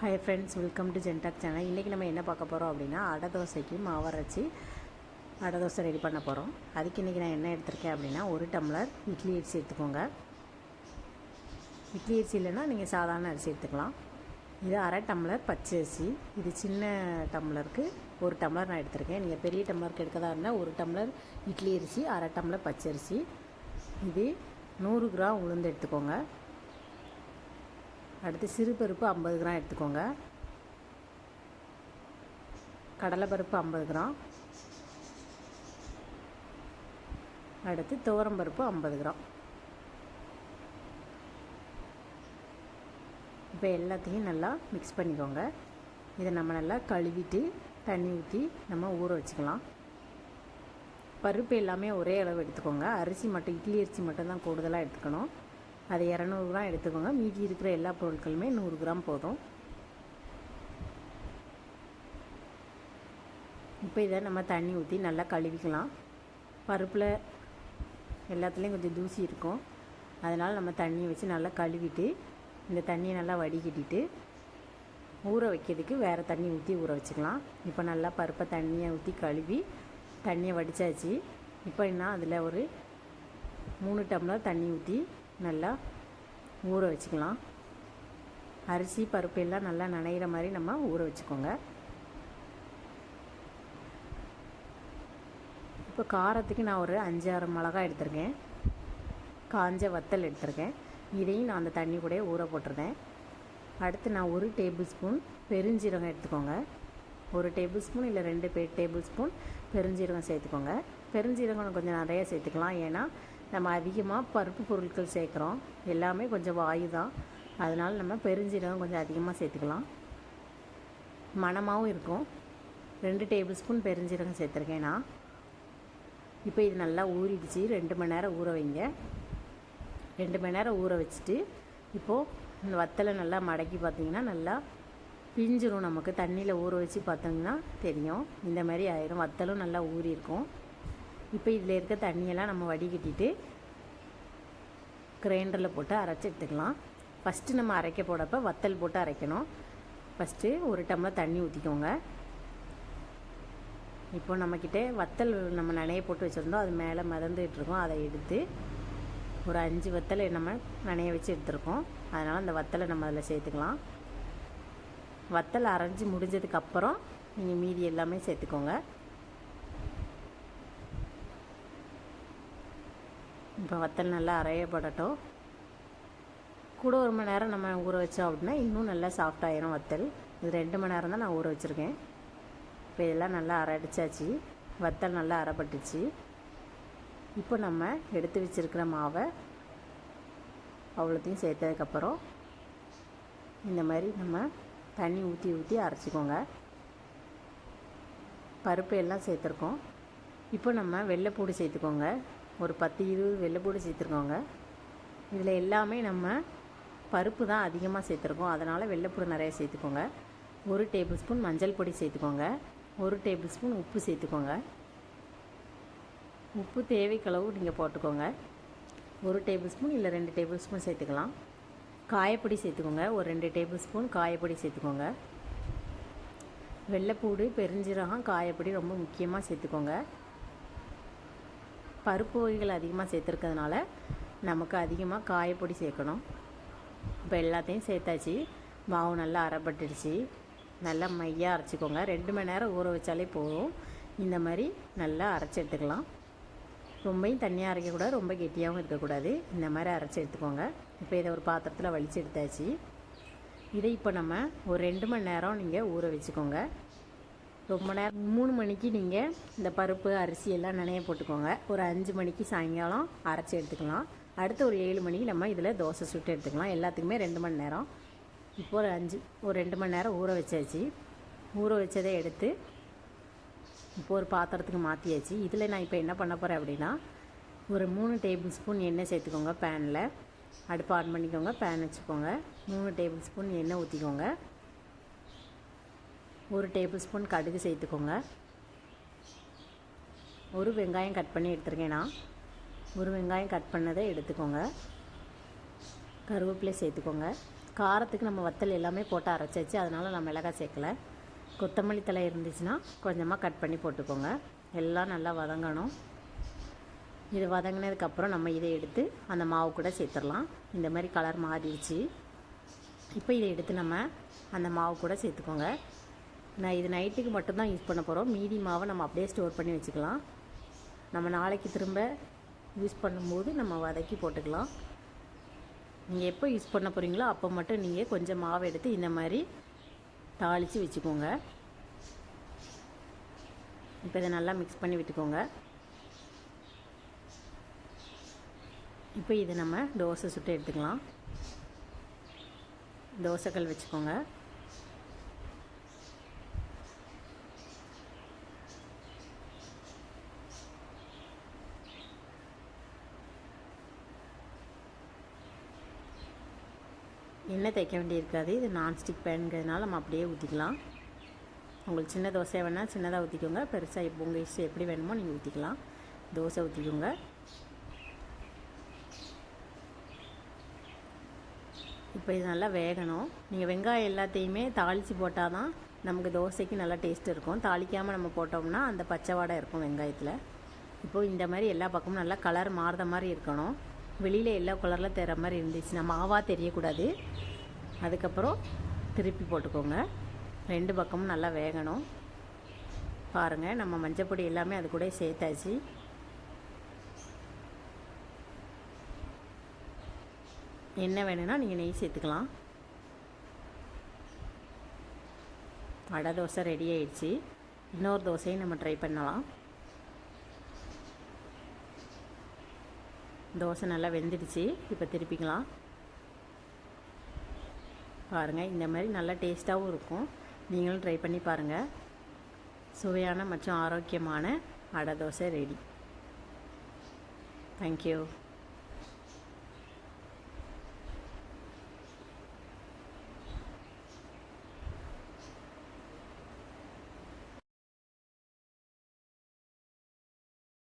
Hi friends, welcome to ஜென்டாக் channel. இன்றைக்கி நம்ம என்ன பார்க்க போகிறோம் அப்படின்னா, அடை தோசைக்கு மாவு அரைச்சி அடை தோசை ரெடி பண்ண போகிறோம். அதுக்கு இன்றைக்கி நான் என்ன எடுத்திருக்கேன் அப்படின்னா, 1 டம்ளர் இட்லி அரிசி எடுத்துக்கோங்க. இட்லி அரிசி இல்லைன்னா நீங்கள் சாதாரண அரிசி எடுத்துக்கலாம். இது அரை டம்ளர் பச்சை அரிசி. இது சின்ன டம்ளருக்கு 1 டம்ளர் நான் எடுத்திருக்கேன். நீங்கள் பெரிய டம்ளருக்கு எடுக்கதா இருந்தால் 1 டம்ளர் இட்லி அரிசி, அரை டம்ளர் பச்சை அரிசி. இது 100 கிராம் உளுந்து எடுத்துக்கோங்க. அடுத்து சிறுபருப்பு 50 கிராம் எடுத்துக்கோங்க. கடலைப்பருப்பு 50 கிராம். அடுத்து துவரம்பருப்பு 50 கிராம். இப்போ எல்லாத்தையும் நல்லா மிக்ஸ் பண்ணிக்கோங்க. இதை நம்ம நல்லா கழுவிட்டு தண்ணி ஊற்றி நம்ம ஊற வச்சுக்கலாம். பருப்பு எல்லாமே ஒரே அளவு எடுத்துக்கோங்க. அரிசி மட்டும், இட்லி அரிசி மட்டும்தான் கூடுதலாக எடுத்துக்கணும். அது 200 கிராம் எடுத்துக்கோங்க. மீதி இருக்கிற எல்லா பொருட்களுமே 100 கிராம் போதும். இப்போ இதை நம்ம தண்ணி ஊற்றி நல்லா கழுவிக்கலாம். பருப்பில் எல்லாத்துலேயும் கொஞ்சம் தூசி இருக்கும், அதனால் நம்ம தண்ணியை வச்சு நல்லா கழுவிட்டு இந்த தண்ணியை நல்லா வடிகட்டிட்டு ஊற வைக்கிறதுக்கு வேறு தண்ணி ஊற்றி ஊற வச்சுக்கலாம். இப்போ நல்லா பருப்பை தண்ணியை ஊற்றி கழுவி தண்ணியை வடித்தாச்சு. இப்போ என்ன, அதில் ஒரு 3 டம்ளர் தண்ணி ஊற்றி நல்லா ஊற வச்சுக்கலாம். அரிசி பருப்பு எல்லாம் நல்லா நனைகிற மாதிரி நம்ம ஊற வச்சுக்கோங்க. இப்போ காரத்துக்கு நான் ஒரு 5-6 மிளகாய் எடுத்திருக்கேன். காஞ்ச வத்தல் எடுத்திருக்கேன். இதையும் நான் அந்த தண்ணி கூட ஊற போட்டிருக்கேன். அடுத்து நான் 1 டேபிள் ஸ்பூன் பெருஞ்சீரகம் எடுத்துக்கோங்க. 1 டேபிள் ஸ்பூன் இல்லை 2 டேபிள் ஸ்பூன் பெருஞ்சீரகம் சேர்த்துக்கோங்க. பெருஞ்சீரகம் கொஞ்சம் நிறைய சேர்த்துக்கலாம். ஏன்னா நம்ம அதிகமாக பருப்பு பொருட்கள் சேர்க்குறோம், எல்லாமே கொஞ்சம் வாயு தான். அதனால் நம்ம பெருஞ்சீரகம் கொஞ்சம் அதிகமாக சேர்த்துக்கலாம், மணமாகவும் இருக்கும். 2 டேபிள் ஸ்பூன் பெருஞ்சீரகம் சேர்த்துருக்கேன் நான். இப்போ இது நல்லா ஊறிடுச்சு. 2 மணி நேரம் ஊற வைங்க. 2 மணி நேரம் ஊற வச்சுட்டு இப்போது இந்த வத்தலை நல்லா மடக்கி பார்த்திங்கன்னா நல்லா பிஞ்சிரும். நமக்கு தண்ணியில் ஊற வச்சு பார்த்தோங்கன்னா தெரியும், இந்த மாதிரி ஆயிரும். வத்தலும் நல்லா ஊறி இருக்கும். இப்போ இதில் இருக்க தண்ணியெல்லாம் நம்ம வடிகட்டிட்டு கிரைண்டரில் போட்டு அரைச்சி எடுத்துக்கலாம். ஃபஸ்ட்டு நம்ம அரைக்க போடப்போ வத்தல் போட்டு அரைக்கணும். ஃபஸ்ட்டு 1 டம்ளர் தண்ணி ஊற்றிக்கோங்க. இப்போ நம்மக்கிட்ட வத்தல் நம்ம நனைய போட்டு வச்சுருந்தோம், அது மேலே மிதந்துகிட்ருக்கோம். அதை எடுத்து ஒரு 5 வத்தலை நம்ம நனைய வச்சு எடுத்துருக்கோம். அதனால் அந்த வத்தலை நம்ம அதில் சேர்த்துக்கலாம். வத்தல் அரைஞ்சி முடிஞ்சதுக்கப்புறம் நீங்கள் மீதி எல்லாமே சேர்த்துக்கோங்க. இப்போ வத்தல் நல்லா அரையப்படட்டும். கூட 1 மணி நேரம் நம்ம ஊற வச்சோம் அப்படின்னா இன்னும் நல்லா சாஃப்டாகிடும் வத்தல். இது 2 மணி நேரம் தான் நான் ஊற வச்சுருக்கேன். இப்போ இதெல்லாம் நல்லா அரைச்சாச்சு. வத்தல் நல்லா அரைப்பட்டுச்சு. இப்போ நம்ம எடுத்து வச்சுருக்கிற மாவை அவ்வளோத்தையும் சேர்த்ததுக்கப்புறம் இந்த மாதிரி நம்ம தண்ணி ஊற்றி ஊற்றி அரைச்சிக்கோங்க. பருப்பு எல்லாம் சேர்த்துருக்கோம். இப்போ நம்ம வெள்ளைப்பூடு சேர்த்துக்கோங்க. ஒரு 10-20 வெள்ளைப்பூடு சேர்த்துருக்கோங்க. இதில் எல்லாமே நம்ம பருப்பு தான் அதிகமாக சேர்த்துருக்கோம், அதனால் வெள்ளைப்பூடு நிறைய சேர்த்துக்கோங்க. 1 டேபிள் ஸ்பூன் மஞ்சள் பொடி சேர்த்துக்கோங்க. 1 டேபிள் ஸ்பூன் உப்பு சேர்த்துக்கோங்க. உப்பு தேவைக்களவு நீங்கள் போட்டுக்கோங்க. 1 டேபிள் ஸ்பூன் இல்லை 2 டேபிள் ஸ்பூன் சேர்த்துக்கலாம். காயப்பொடி சேர்த்துக்கோங்க. ஒரு 2 டேபிள் ஸ்பூன் காயப்பொடி சேர்த்துக்கோங்க. வெள்ளைப்பூடு, பெருஞ்சீரகம், காயப்பொடி ரொம்ப முக்கியமாக சேர்த்துக்கோங்க. பருப்பு வகைகள் அதிகமாக சேர்த்துருக்கிறதுனால நமக்கு அதிகமாக காயப்பொடி சேர்க்கணும். இப்போ எல்லாத்தையும் சேர்த்தாச்சு. மாவு நல்லா அரைப்பட்டுடுச்சு. நல்லா மையாக அரைச்சிக்கோங்க. 2 மணி நேரம் ஊற வச்சாலே போதும். இந்த மாதிரி நல்லா அரைச்சி எடுத்துக்கலாம். ரொம்பவும் தண்ணியாக அரைக்கக்கூடாது, ரொம்ப கெட்டியாகவும் இருக்கக்கூடாது. இந்த மாதிரி அரைச்சி எடுத்துக்கோங்க. இப்போ இதை ஒரு பாத்திரத்தில் வலிச்சு எடுத்தாச்சு. இதை இப்போ நம்ம ஒரு 2 மணி நேரம் நீங்கள் ஊற வச்சுக்கோங்க. ரொம்ப நேரம் 3 மணிக்கு நீங்கள் இந்த பருப்பு அரிசி எல்லாம் நனைய போட்டுக்கோங்க. ஒரு 5 மணிக்கு சாயங்காலம் அரைச்சி எடுத்துக்கலாம். அடுத்து ஒரு 7 மணிக்கு நம்ம இதில் தோசை சுட்டு எடுத்துக்கலாம். எல்லாத்துக்குமே 2 மணி நேரம். இப்போ ஒரு 2 மணி நேரம் ஊற வச்சாச்சு. ஊற வச்சதை எடுத்து இப்போ ஒரு பாத்திரத்துக்கு மாற்றியாச்சு. இதில் நான் இப்போ என்ன பண்ண போகிறேன் அப்படின்னா, ஒரு 3 டேபிள் ஸ்பூன் எண்ணெய் சேர்த்துக்கோங்க. பேனில் அடுப்பு ஆன் பண்ணிக்கோங்க. பேன் வச்சுக்கோங்க. 3 டேபிள் ஸ்பூன் எண்ணெய் ஊற்றிக்கோங்க. 1 டேபிள் ஸ்பூன் கடுகு சேர்த்துக்கோங்க. ஒரு வெங்காயம் கட் பண்ணி எடுத்துருக்கேன் நான். ஒரு வெங்காயம் கட் பண்ணதை எடுத்துக்கோங்க. கருவேப்பிலை சேர்த்துக்கோங்க. காரத்துக்கு நம்ம வத்தல் எல்லாமே போட்டு அரைச்சாச்சு, அதனால் நான் மிளகாய் சேர்க்கலை. கொத்தமல்லி தழை இருந்துச்சுன்னா கொஞ்சமாக கட் பண்ணி போட்டுக்கோங்க. எல்லாம் நல்லா வதங்கணும். இது வதங்கினதுக்கப்புறம் நம்ம இதை எடுத்து அந்த மாவு கூட சேர்த்துடலாம். இந்த மாதிரி கலர் மாறிடுச்சு. இப்போ இதை எடுத்து நம்ம அந்த மாவு கூட சேர்த்துக்கோங்க. நான் இது நைட்டுக்கு மட்டும்தான் யூஸ் பண்ண போகிறோம். மீதி மாவை நம்ம அப்படியே ஸ்டோர் பண்ணி வச்சுக்கலாம். நம்ம நாளைக்கு திரும்ப யூஸ் பண்ணும்போது நம்ம வதக்கி போட்டுக்கலாம். நீங்கள் எப்போ யூஸ் பண்ண போகிறீங்களோ அப்போ மட்டும் நீங்கள் கொஞ்சம் மாவு எடுத்து இந்த மாதிரி தாளித்து வச்சுக்கோங்க. இப்போ இதை நல்லா மிக்ஸ் பண்ணி விட்டுக்கோங்க. இப்போ இதை நம்ம தோசை சுட்டு எடுத்துக்கலாம். தோசைக்கல் வச்சுக்கோங்க. எண்ணெய் தேய்க்க வேண்டியிருக்காது. இது நான்ஸ்டிக் பேனுங்கிறதுனால நம்ம அப்படியே ஊற்றிக்கலாம். உங்களுக்கு சின்ன தோசையாக வேணால் சின்னதாக ஊற்றிக்கோங்க. பெருசாக இப்போ உங்கள் இஷ்டம் எப்படி வேணுமோ நீங்கள் ஊற்றிக்கலாம். தோசை ஊற்றிக்கோங்க. இப்போ இது நல்லா வேகணும். நீங்கள் வெங்காயம் எல்லாத்தையுமே தாளித்து போட்டால் தான் நமக்கு தோசைக்கு நல்லா டேஸ்ட் இருக்கும். தாளிக்காமல் நம்ம போட்டோம்னா அந்த பச்சை வாடை இருக்கும் வெங்காயத்தில். இப்போது இந்த மாதிரி எல்லா பக்கமும் நல்லா கலர் மாறுற மாதிரி இருக்கணும். வெளியில் எல்லோ கலரில் தெரிகிற மாதிரி இருந்துச்சுன்னா மாவாக தெரியக்கூடாது. அதுக்கப்புறம் திருப்பி போட்டுக்கோங்க. 2 பக்கமும் நல்லா வேகணும். பாருங்கள், நம்ம மஞ்சப்பொடி எல்லாமே அது கூட சேர்த்தாச்சு. என்ன வேணும்னா நீங்கள் நெய் சேர்த்துக்கலாம். அடை தோசை ரெடி ஆயிடுச்சு. இன்னொரு தோசையும் நம்ம ட்ரை பண்ணலாம். தோசை நல்லா வெந்துடுச்சு. இப்போ திருப்பிக்கலாம். பாருங்கள், இந்த மாதிரி நல்லா டேஸ்ட்டாகவும் இருக்கும். நீங்களும் ட்ரை பண்ணி பாருங்கள். சுவையான மற்றும் ஆரோக்கியமான அடை தோசை ரெடி. தேங்க்யூ.